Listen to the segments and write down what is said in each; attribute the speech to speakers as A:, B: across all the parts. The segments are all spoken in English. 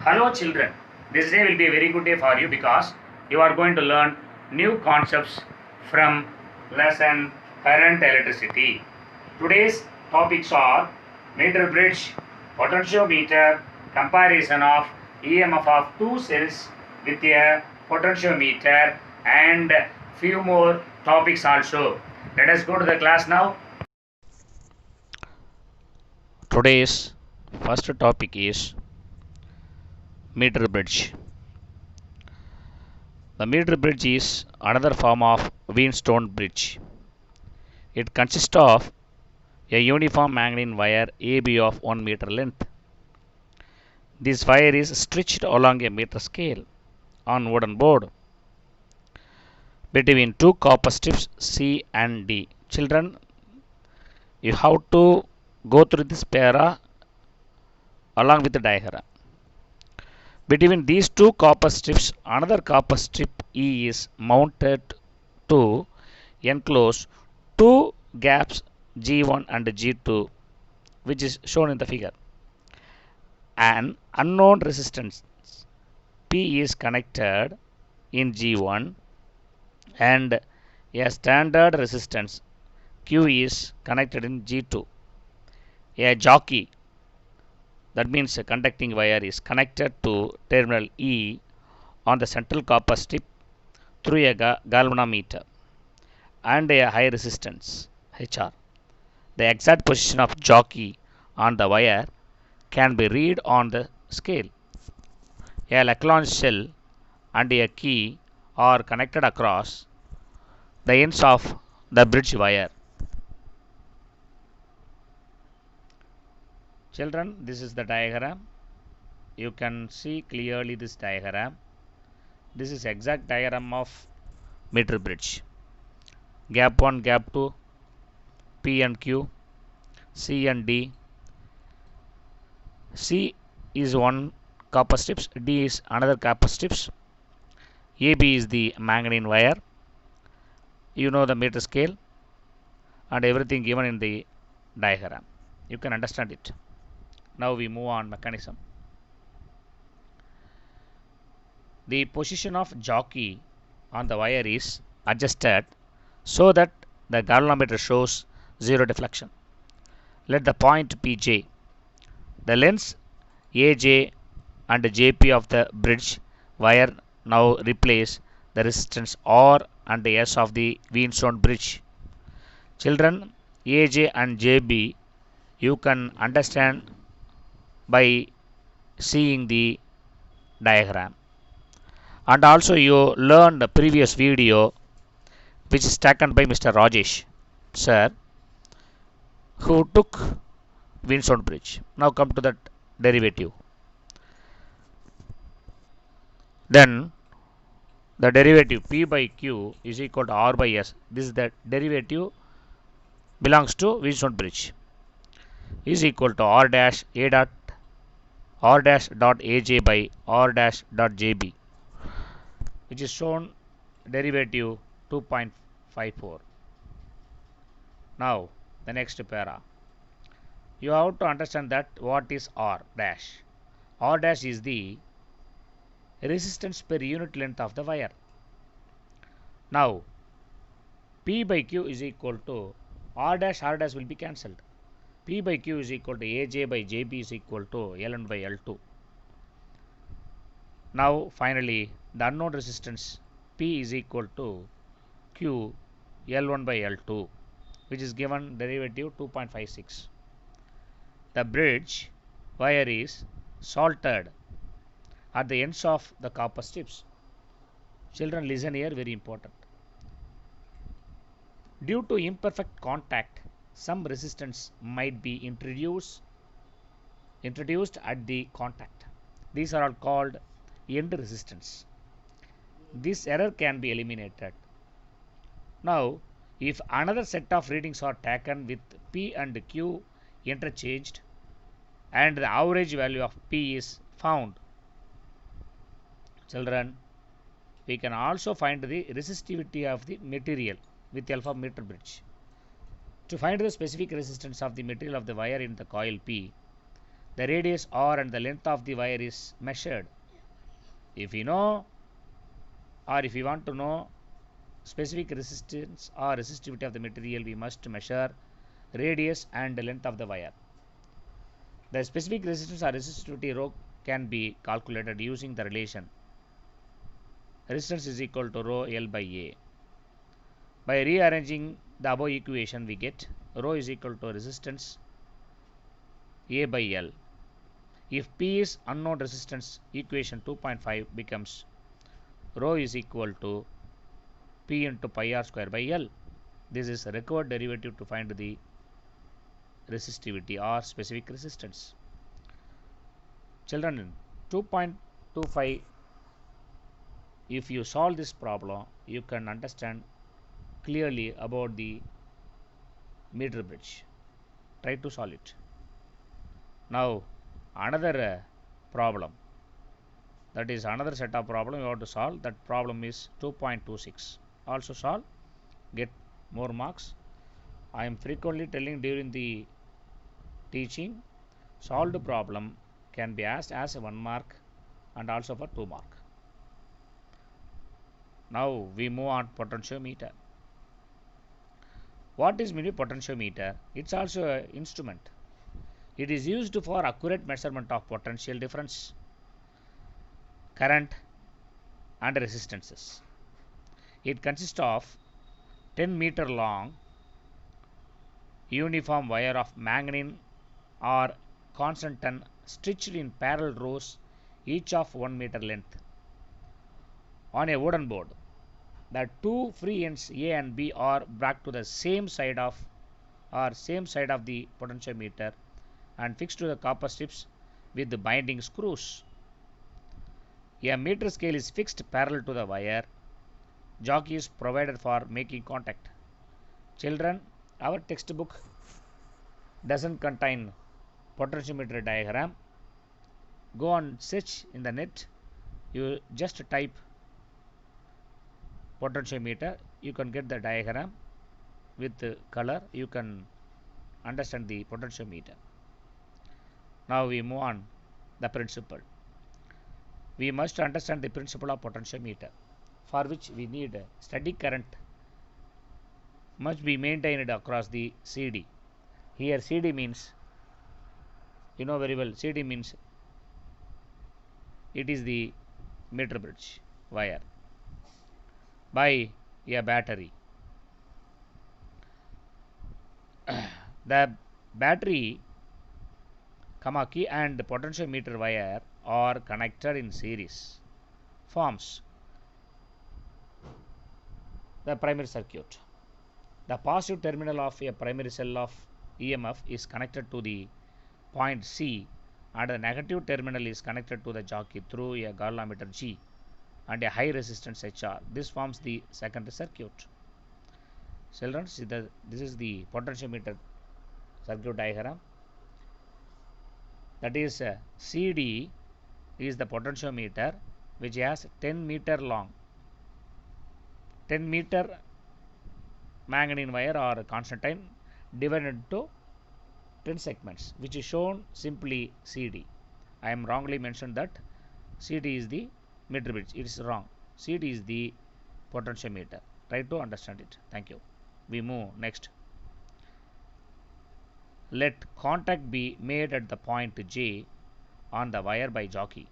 A: Hello children, this day will be a very good day for you because you are going to learn new concepts from lesson current electricity. Today's topics are meter bridge, potentiometer, comparison of EMF of two cells with a potentiometer and few more topics also. Let us go to the class now.
B: Today's first topic is meter bridge. The meter bridge is another form of Wheatstone bridge. It consists of a uniform manganese wire AB of 1 meter length. This wire is stretched along a meter scale on wooden board between two copper strips C and D. Children, you have to go through this para along with the diagram. Between these two copper strips, another copper strip E is mounted to enclose two gaps G1 and G2, which is shown in the figure. An unknown resistance P is connected in G1 and a standard resistance Q is connected in G2. A jockey, that means a conducting wire, is connected to terminal E on the central copper strip through a galvanometer and a high resistance HR. The exact position of jockey on the wire can be read on the scale. A Lagrange shell and a key are connected across the ends of the bridge wire. Children, this is the diagram. You can see clearly this diagram. This is exact diagram of meter bridge. Gap 1, gap 2, P and Q, C and D. C is one copper strips, D is another copper strips, AB is the manganese wire. You know the meter scale and everything given in the diagram. You can understand it. Now we move on mechanism. The position of jockey on the wire is adjusted so that the galvanometer shows zero deflection. Let the point be J. The lengths AJ and JP of the bridge wire now replace the resistance R and S of the Wheatstone bridge. Children, AJ and JB you can understand by seeing the diagram. And also you learned the previous video which is taken by Mr. Rajesh sir, who took Wheatstone bridge. Now come to that derivative. Then the derivative P by Q is equal to R by S. This is the derivative belongs to Wheatstone bridge is equal to R dash A dot R dash dot AJ by R dash dot JB, which is shown derivative 2.54. Now the next para. You have to understand that what is R dash. R dash is the resistance per unit length of the wire. Now P by Q is equal to R dash will be cancelled. P by Q is equal to AJ by JB is equal to L1 by L2. Now finally the unknown resistance P is equal to Q L1 by L2, which is given derivative 2.56. The bridge wire is salted at the ends of the copper strips. Children, listen here, very important. Due to imperfect contact, some resistance might be introduced at the contact. These are all called end resistance. This error can be eliminated. Now, if another set of readings are taken with P and Q interchanged and the average value of P is found, children, we can also find the resistivity of the material with help of meter bridge. To find the specific resistance of the material of the wire in the coil P, the radius r and the length of the wire is measured. If you know, or if you want to know specific resistance or resistivity of the material, we must measure radius and the length of the wire. The specific resistance or resistivity rho can be calculated using the relation resistance is equal to rho L by A. By rearranging the above equation, we get rho is equal to resistance A by L. If P is unknown resistance, equation 2.5 becomes rho is equal to P into pi r square by L. This is a required derivative to find the resistivity or specific resistance. Children, 2.25, if you solve this problem, you can understand clearly about the meter bridge. Try to solve it. Now another problem, that is another set of problem you have to solve. That problem is 2.26. Also solve, get more marks. I am frequently telling during the teaching, solved problem can be asked as a 1 mark and also for 2 mark. Now we move on potentiometer. What is meant by potentiometer? It's also an instrument. It is used for accurate measurement of potential difference, current and resistances. It consists of 10-meter long uniform wire of manganene or constantan stitched in parallel rows, each of 1 meter length, on a wooden board. The two free ends A and B are brought to the same side of the potentiometer and fixed to the copper strips with the binding screws. A meter scale is fixed parallel to the wire. Jockey is provided for making contact. Children, our textbook doesn't contain potentiometer diagram. Go on search in the net. You just type potentiometer. You can get the diagram with the color. You can understand the potentiometer. Now we move on the principle. We must understand the principle of potentiometer, for which we need steady current must be maintained across the CD. Here CD means, you know very well, CD means it is the meter bridge wire by a battery. The battery, key and potentiometer wire are connected in series, forms the primary circuit. The positive terminal of a primary cell of EMF is connected to the point C, and the negative terminal is connected to the jockey through a galvanometer G and a high resistance HR. This forms the secondary circuit. Children, see this is the potentiometer circuit diagram. That is CD is the potentiometer, which has 10-meter long, 10-meter manganene wire or constantan divided into 10 segments, which is shown simply CD. I am wrongly mentioned that CD is the meter bridge. It is wrong. CD is the potentiometer. Try to understand it. Thank you. We move next. Let contact be made at the point J on the wire by jockey.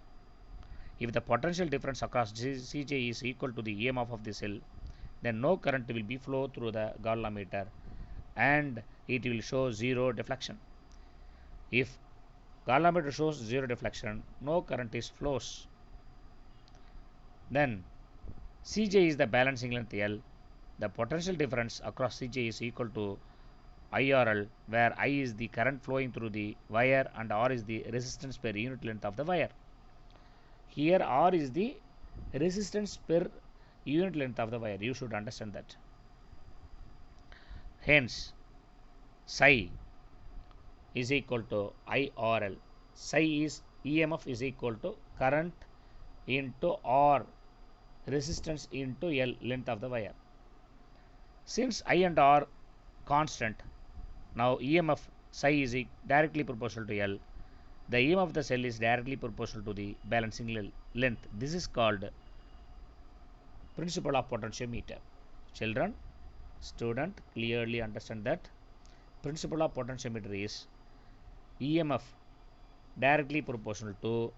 B: If the potential difference across CJ is equal to the EMF of the cell, then no current will be flow through the galvanometer and it will show zero deflection. If galvanometer shows zero deflection, no current is flows. Then CJ is the balancing length L. The potential difference across CJ is equal to IRL, where I is the current flowing through the wire and R is the resistance per unit length of the wire. Here R is the resistance per unit length of the wire. You should understand that. Hence, psi is equal to IRL. Psi is EMF is equal to current into R, resistance into L, length of the wire. Since I and R constant, now EMF psi is directly proportional to L. the EMF of the cell is directly proportional to the balancing length. This is called principle of potentiometer. Children, student, clearly understand that principle of potentiometer is EMF directly proportional to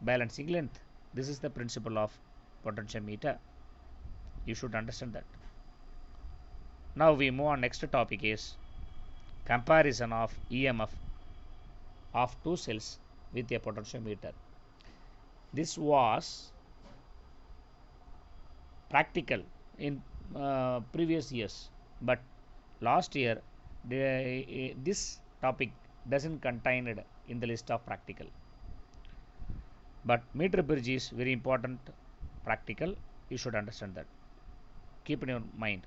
B: balancing length. This is the principle of potentiometer. You should understand that. Now we move on. Next topic is comparison of EMF of two cells with a potentiometer. This was practical in previous years, but last year this topic doesn't contain it in the list of practical. But meter bridge is very important practical. You should understand that. Keep in your mind.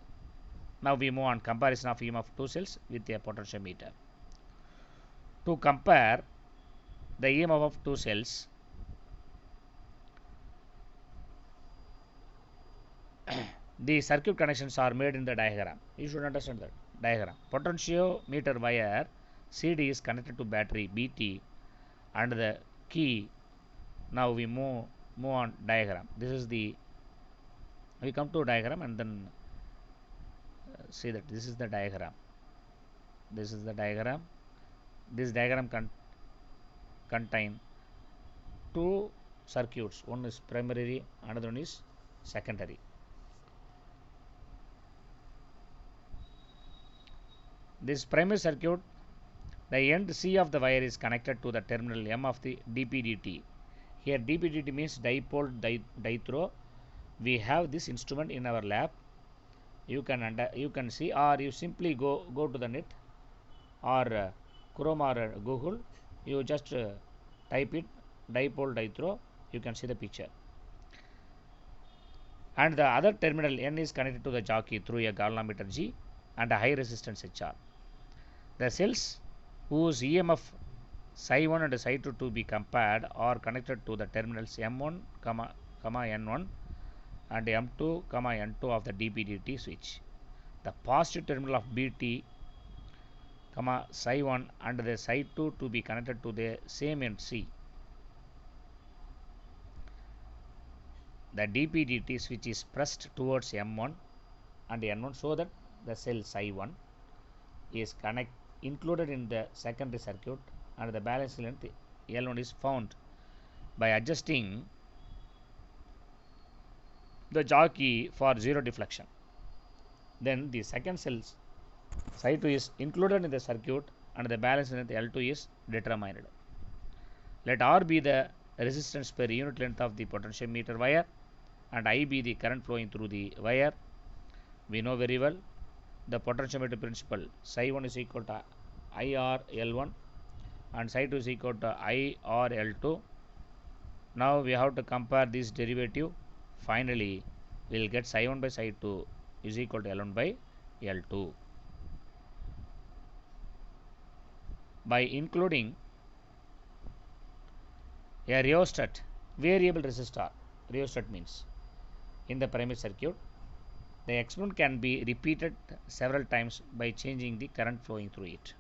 B: Now we move on comparison of EMF of two cells with a potentiometer. To compare the EMF of two cells, the circuit connections are made in the diagram. You should understand that diagram. Potentiometer wire CD is connected to battery BT and the key. Now we move on diagram. This is the, we come to diagram and then see that this is the diagram. This is the diagram. This diagram contain two circuits. One is primary, another one is secondary. This primary circuit, the end C of the wire is connected to the terminal M of the DPDT. Here DPDT means dipole dithrow. We have this instrument in our lab. You can see, or you simply go to the net or Chrome or Google. You just type it dipole dithrow. You can see the picture. And the other terminal N is connected to the jockey through a galvanometer G and a high resistance HR. The cells whose EMF psi1 and psi2 to be compared are connected to the terminals M1, N1 and M2, N2 of the DPDT switch. The positive terminal of BT, psi1 and the psi2 to be connected to the same end C. The DPDT switch is pressed towards M1 and N1 so that the cell psi1 is included in the secondary circuit and the balance length L1 is found by adjusting the jockey for zero deflection. Then the second cell's psi2 is included in the circuit and the balance length L2 is determined. Let R be the resistance per unit length of the potentiometer wire and I be the current flowing through the wire. We know very well the potentiometer principle. Psi1 is equal to IR L1 and psi2 is equal to IR L2. Now we have to compare this derivative. Finally, we will get psi1 by psi2 is equal to L1 by L2. By including a rheostat, variable resistor, rheostat means, in the primary circuit, the experiment can be repeated several times by changing the current flowing through it.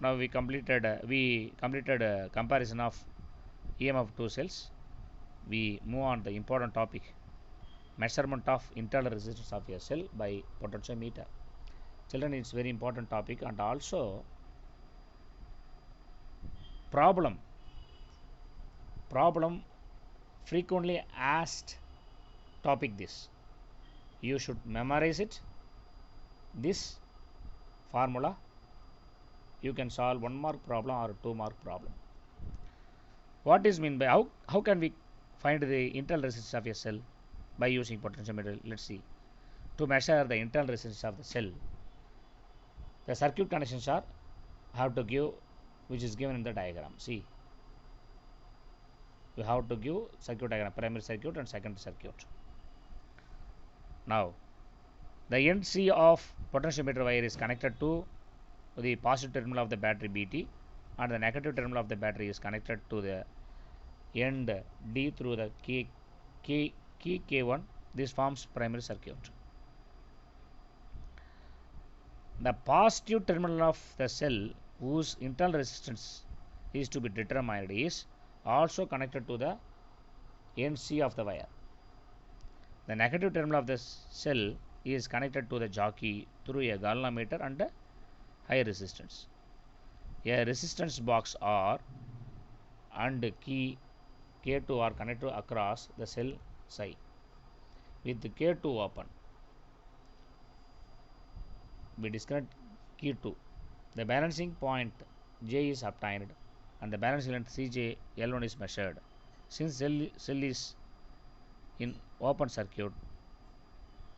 B: Now we completed comparison of EMF of two cells. We move on the important topic, measurement of internal resistance of a cell by potentiometer. Children, it's very important topic, and also problem frequently asked topic. This you should memorize it. This formula you can solve 1 mark problem or 2 mark problem. What is mean by how can we find the internal resistance of a cell by using potentiometer? Let's see. To measure the internal resistance of the cell, the circuit connections are have to give, which is given in the diagram. See, you have to give circuit diagram, primary circuit and secondary circuit. Now the end C of potentiometer wire is connected to the positive terminal of the battery BT and the negative terminal of the battery is connected to the end D through the key K1. This forms primary circuit. The positive terminal of the cell whose internal resistance is to be determined is also connected to the end C of the wire. The negative terminal of the cell is connected to the jockey through a galvanometer and a high resistance. A resistance box R and key K2 are connected across the cell psi with K2 open. We disconnect key 2. The balancing point J is obtained and the balancing length Cj L1 is measured. Since cell is in open circuit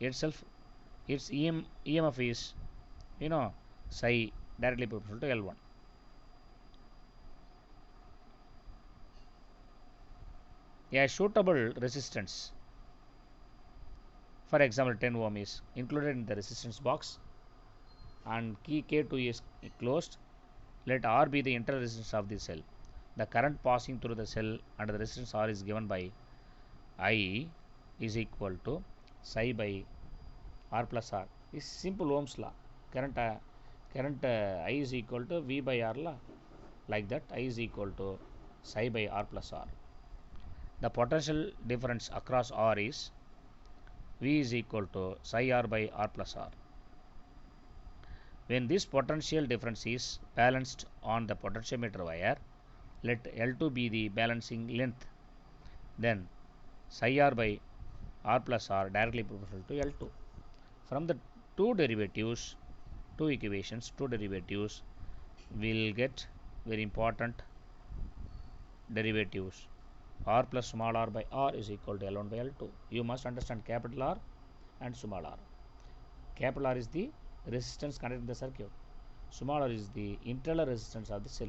B: itself, its EMF is psi directly proportional to L1. A suitable resistance, for example 10 ohm, is included in the resistance box and key K2 is closed. Let R be the internal resistance of the cell. The current passing through the cell under the resistance R is given by I is equal to psi by R plus R. This is simple Ohm's law. Current I is equal to V by R law. Like that, I is equal to psi by R plus R. The potential difference across R is V is equal to psi R by R plus R. When this potential difference is balanced on the potentiometer wire, let L2 be the balancing length. Then psi R by R plus R directly proportional to L2. From the two derivatives, two equations, two derivatives, we'll get very important derivatives. R plus small r by R is equal to L1 by L2. You must understand capital R and small r. Capital R is the resistance connected to the circuit. Small r is the internal resistance of the cell.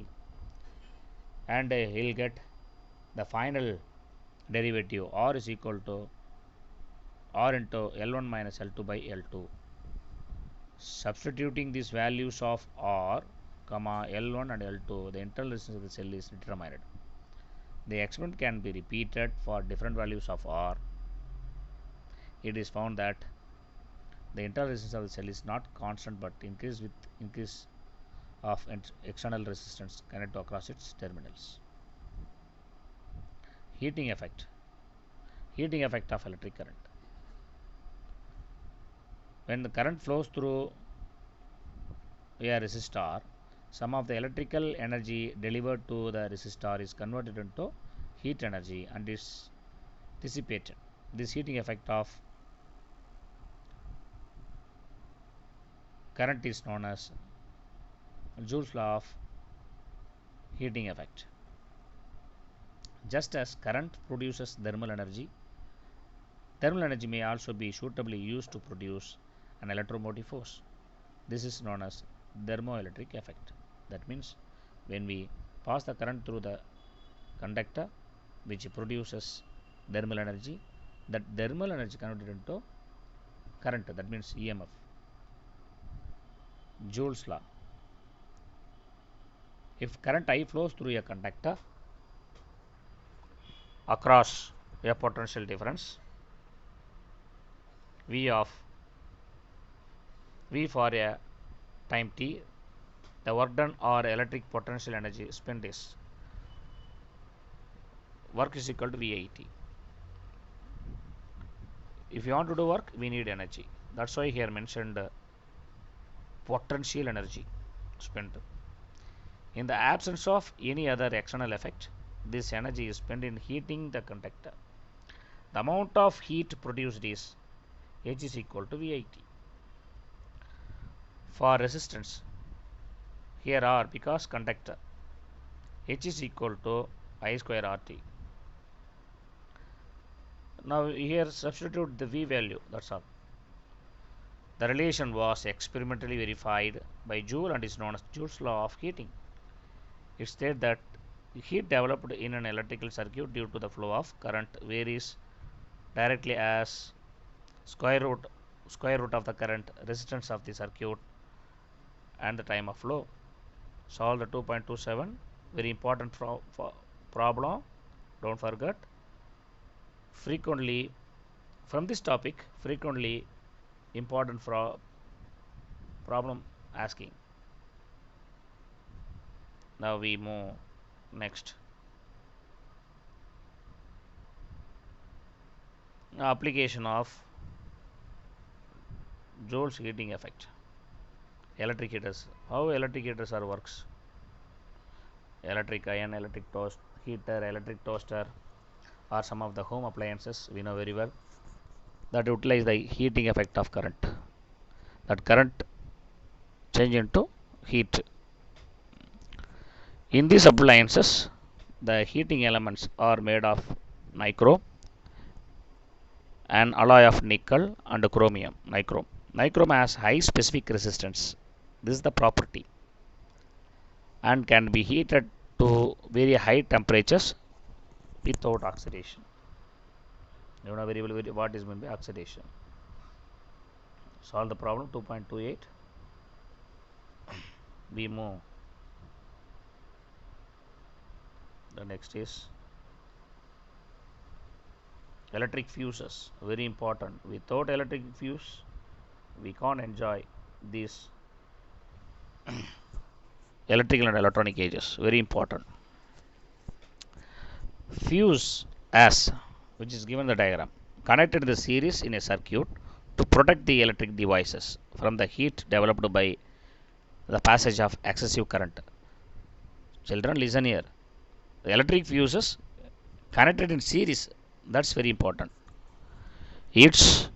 B: And he'll get the final derivative R is equal to R into L1 minus L2 by L2. Substituting these values of R, L1 and L2, the internal resistance of the cell is determined. The experiment can be repeated for different values of R. It is found that the internal resistance of the cell is not constant but increases with increase of external resistance connected across its terminals. Heating effect. Heating effect of electric current. When the current flows through a resistor, some of the electrical energy delivered to the resistor is converted into heat energy and is dissipated. This heating effect of current is known as Joule's law of heating effect. Just as current produces thermal energy may also be suitably used to produce an electromotive force. This is known as thermoelectric effect. That means when we pass the current through the conductor which produces thermal energy, that thermal energy converted into current, that means EMF. Joule's law. If current I flows through a conductor across a potential difference V for a time t, the work done or electric potential energy spent is work is equal to VIT. If you want to do work, we need energy. That's why here mentioned potential energy spent. In the absence of any other external effect, this energy is spent in heating the conductor. The amount of heat produced is H is equal to VIT. For resistance, here R because conductor, H is equal to I square RT. Now here substitute the V value, that's all. The relation was experimentally verified by Joule and is known as Joule's law of heating. It states that heat developed in an electrical circuit due to the flow of current varies directly as square root of the current, resistance of the circuit and the time of flow. Solve the 2.27, very important problem, don't forget. Frequently from this topic, frequently important problem asking. Now we move next. Application of Joule's heating effect. Electric heaters. How electric heaters are works? Electric iron, electric toast heater, electric toaster are some of the home appliances we know very well that utilize the heating effect of current. That current change into heat. In these appliances, the heating elements are made of nichrome, an alloy of nickel and chromium. Nichrome. Nichrome has high specific resistance. This is the property, and can be heated to very high temperatures without oxidation. You know very well what is meant by oxidation. Solve the problem 2.28. We move. The next is electric fuses. Very important. Without electric fuse, we can't enjoy these electrical and electronic edges. Very important. Fuse as, which is given the diagram, connected in the series in a circuit to protect the electric devices from the heat developed by the passage of excessive current. Children, listen here. The electric fuses connected in series, that's very important. It's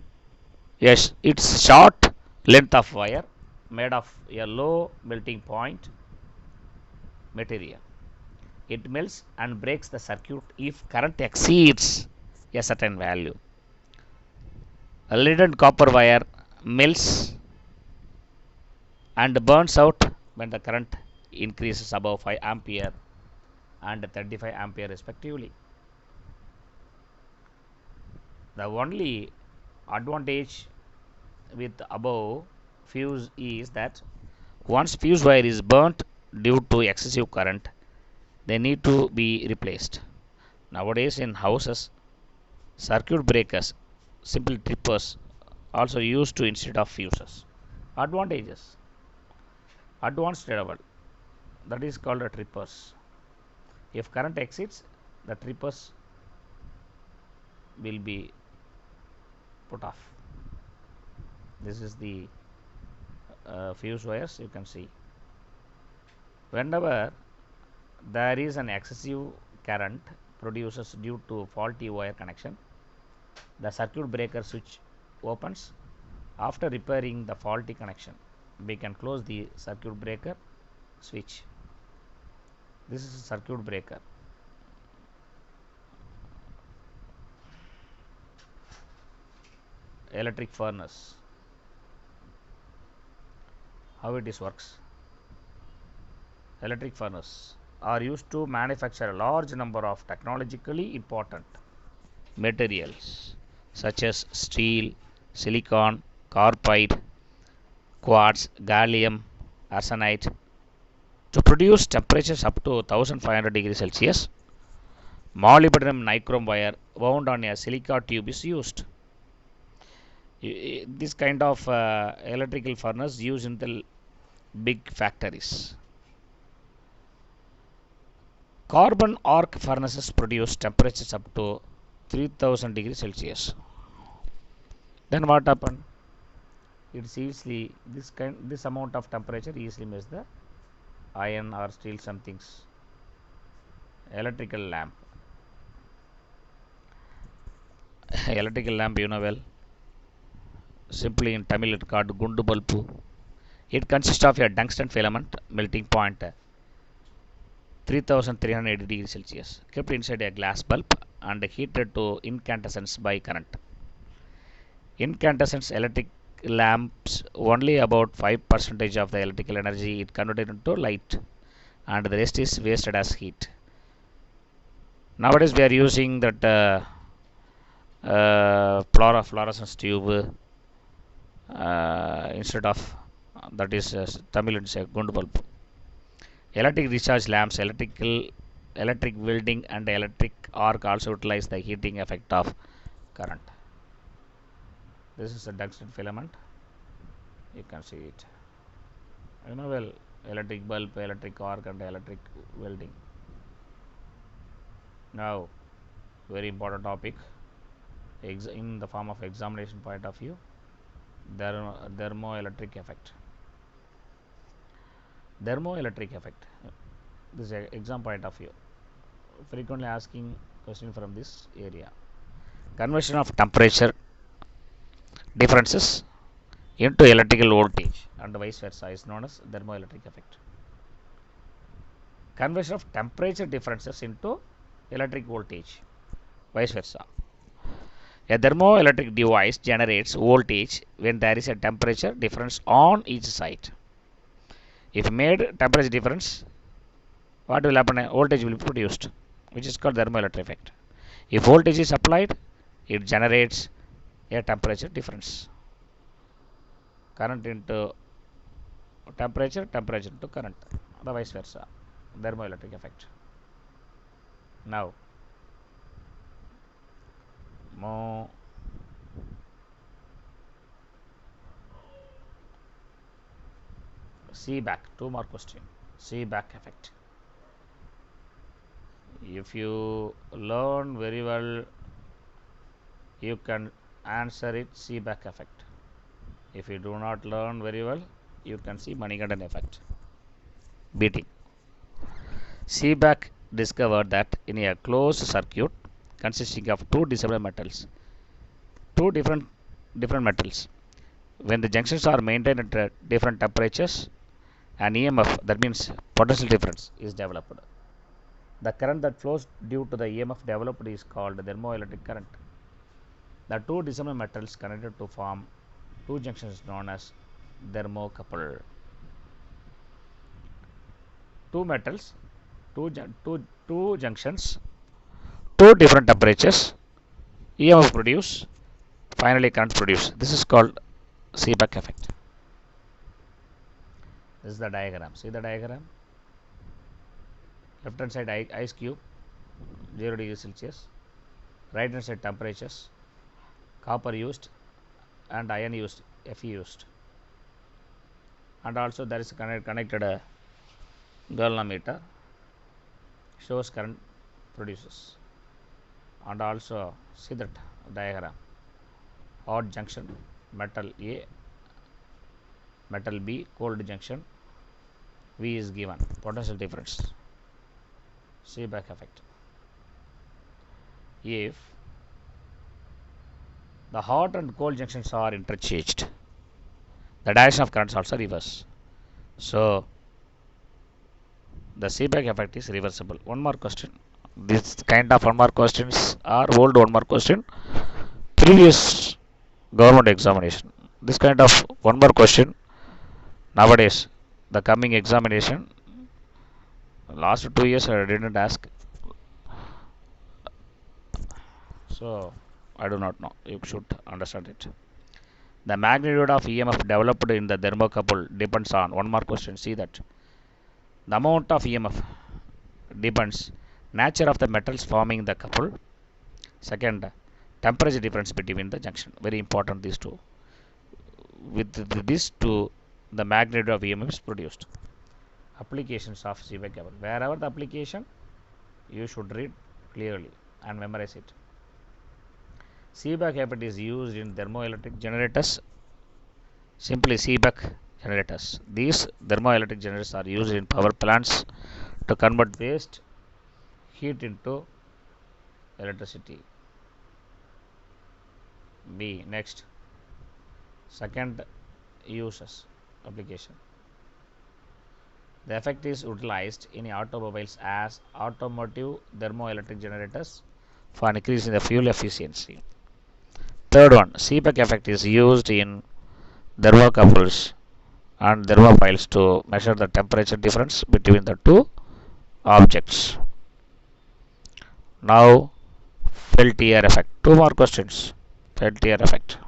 B: short length of wire made of a low melting point material. It melts and breaks the circuit if current exceeds a certain value. A lead and copper wire melts and burns out when the current increases above 5 ampere and 35 ampere respectively. The only advantage with above fuse is that once fuse wire is burnt due to excessive current, they need to be replaced. Nowadays in houses, circuit breakers, simple trippers, also used to instead of fuses. Advantages. Advanced level, that is called a trippers. If current exceeds, the trippers will be put off. This is the fuse wires you can see. Whenever there is an excessive current produces due to faulty wire connection, the circuit breaker switch opens. After repairing the faulty connection, we can close the circuit breaker switch. This is a circuit breaker. Electric furnace. How it is works? Electric furnace are used to manufacture a large number of technologically important materials such as steel, silicon, carbide, quartz, gallium, arsenide to produce temperatures up to 1500 degrees Celsius. Molybdenum nichrome wire wound on a silica tube is used. This kind of electrical furnace used in the big factories. Carbon arc furnaces produce temperatures up to 3000 degrees Celsius. Then what happened? It's easily this amount of temperature easily makes the iron or steel somethings. Electrical lamp. Electrical lamp, you know well. Simply in Tamil it called gundu bulbu. It consists of a tungsten filament melting point 3380 degrees Celsius kept inside a glass bulb and heated to incandescence by current. Incandescent electric lamps only about 5% of the electrical energy it converted into light, and the rest is wasted as heat. Nowadays we are using that fluorescence tube instead of that is Tamil it's a gundu bulb. Electric discharge lamps, electric welding and electric arc also utilize the heating effect of current. This is a tungsten filament. You can see it. You know well, electric bulb, electric arc and electric welding. Now very important topic in the form of examination point of view, thermoelectric effect. Thermoelectric effect, this is a exam point of view, frequently asking question from this area. Conversion of temperature differences into electrical voltage and vice versa is known as thermoelectric effect. Conversion of temperature differences into electric voltage, vice versa. A thermoelectric device generates voltage when there is a temperature difference on each side. If made temperature difference, what will happen? Voltage will be produced, which is called thermoelectric effect. If voltage is applied, it generates a temperature difference. Current into temperature, temperature into current, the vice versa, thermoelectric effect. Now, more Seebeck, 2 more question. Seebeck effect. If you learn very well, you can answer it Seebeck effect. If you do not learn very well, you can see Manikandan effect. Beating. Seebeck discovered that in a closed circuit consisting of two different metals, when the junctions are maintained at different temperatures, an EMF, that means potential difference, is developed. The current that flows due to the EMF developed is called thermoelectric current. The two dissimilar metals connected to form two junctions known as thermocouple. Two metals, two junctions, two different temperatures, EMF produce, finally current produce. This is called Seebeck effect. This is the diagram. See the diagram? Left hand side ice cube, 0 degrees Celsius. Right hand side temperatures, copper used and iron used, Fe used. And also there is connected a galvanometer, shows current produces. And also see that diagram. Hot junction, metal A, metal B, cold junction, V is given, potential difference. Seebeck effect. If the hot and cold junctions are interchanged, the direction of currents also reverse. So the Seebeck effect is reversible. One more question. This kind of one more questions are old one more question. Previous government examination. This kind of one more question nowadays, the coming examination, last 2 years I didn't ask. So I do not know. You should understand it. The magnitude of EMF developed in the thermocouple depends on, one more question, see that. The amount of EMF depends nature of the metals forming the couple. Second, temperature difference between the junction. Very important, these two. With these two, the magnitude of EMF is produced. Applications of Seebeck effect. Wherever the application, you should read clearly and memorize it. Seebeck effect is used in thermoelectric generators. Simply Seebeck generators. These thermoelectric generators are used in power plants to convert waste heat into electricity. B. Next. Second uses application. The effect is utilized in automobiles as automotive thermoelectric generators for increasing the fuel efficiency. Third one, Seebeck effect is used in thermocouples and thermopiles to measure the temperature difference between the two objects. Now, Peltier effect. Two more questions. Peltier effect.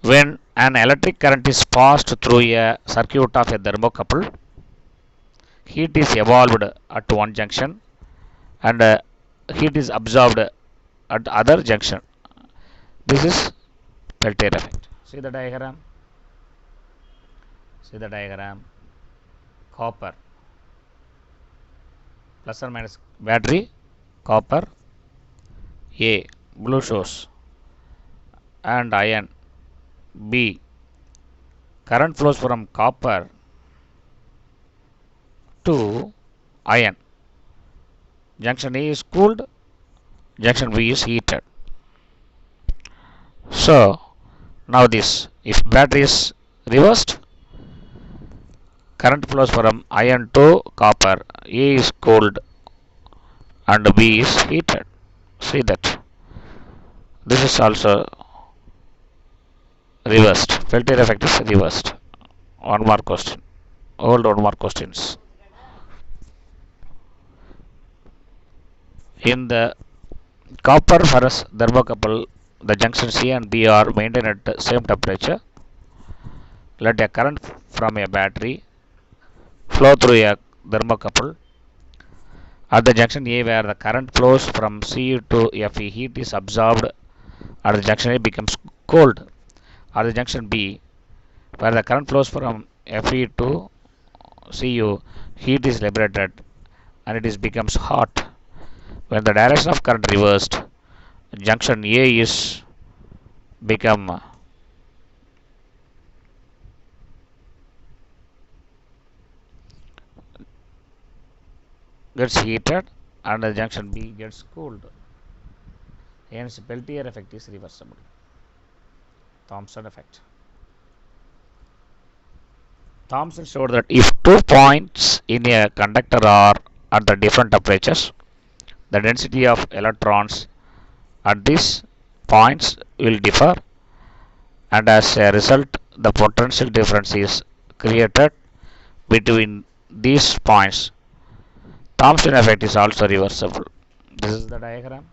B: When an electric current is passed through a circuit of a thermocouple, heat is evolved at one junction and heat is absorbed at other junction. This is Peltier effect. See the diagram. See the diagram. Copper plus or minus battery, copper. A, blue shows, and iron. B, current flows from copper to iron. Junction A is cooled, junction B is heated. So now this, if battery is reversed, current flows from iron to copper. A is cooled and B is heated. See that. This is also reversed. Peltier effect is reversed. One more question. Hold one more questions. In the copper ferrous thermocouple, the junction C and B are maintained at the same temperature. Let a current from a battery flow through a thermocouple. At the junction A, where the current flows from C to Fe, heat is absorbed and the junction A becomes cold. At the junction B, where the current flows from Fe to Cu, heat is liberated and it is becomes hot. When the direction of current reversed, junction A is become gets heated and the junction B gets cooled. Hence, Peltier effect is reversible. Thomson effect. Thomson showed that if 2 points in a conductor are at the different temperatures, the density of electrons at these points will differ, and as a result, the potential difference is created between these points. Thomson effect is also reversible. This is the diagram.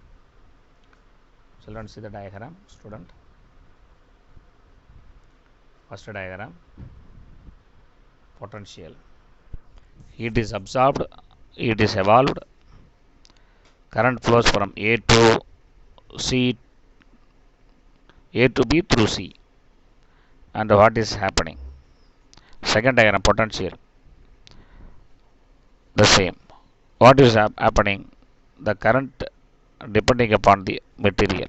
B: Children, see the diagram. Student. First diagram. Potential. Heat is absorbed. Heat is evolved. Current flows from A to B through C. And what is happening? Second diagram, potential. The same. What is happening? The current depending upon the material.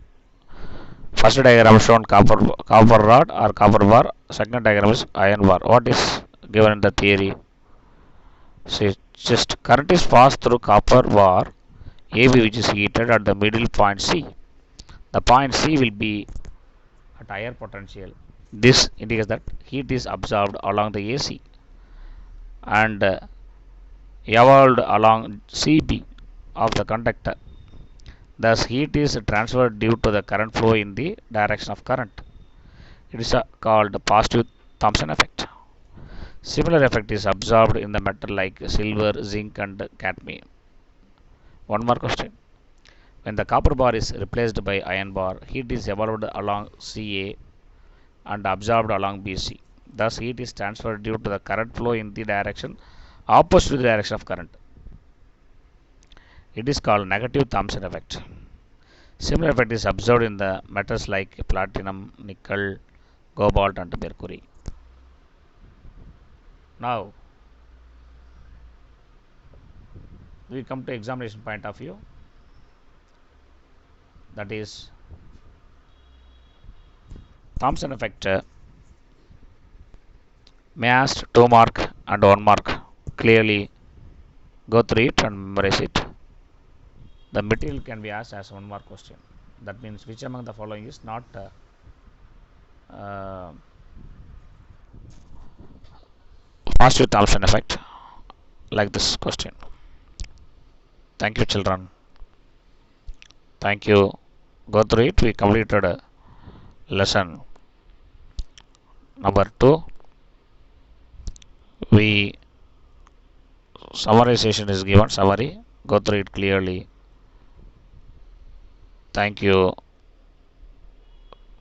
B: First diagram shown copper rod or copper bar. Second diagram is iron bar. What is given in the theory? See, just current is passed through copper bar AB, which is heated at the middle point C. The point C will be at higher potential. This indicates that heat is absorbed along the AC and evolved along CB of the conductor. Thus, heat is transferred due to the current flow in the direction of current. It is called positive Thomson effect. Similar effect is observed in the metal like silver, zinc, and cadmium. One more question. When the copper bar is replaced by iron bar, heat is evolved along CA and absorbed along BC. Thus, heat is transferred due to the current flow in the direction opposite to the direction of current. It is called negative Thomson effect. Similar effect is observed in the metals like platinum, nickel, cobalt, and mercury. Now, we come to examination point of view. That is Thomson effect. May ask 2 mark and 1 mark. Clearly go through it and memorize it. The material can be asked as 1 mark question. That means which among the following is not positive Thomson effect, like this question. Thank you, children. Thank you. Go through it. We completed lesson number 2. We summarization is given, summary. Go through it clearly. Thank you.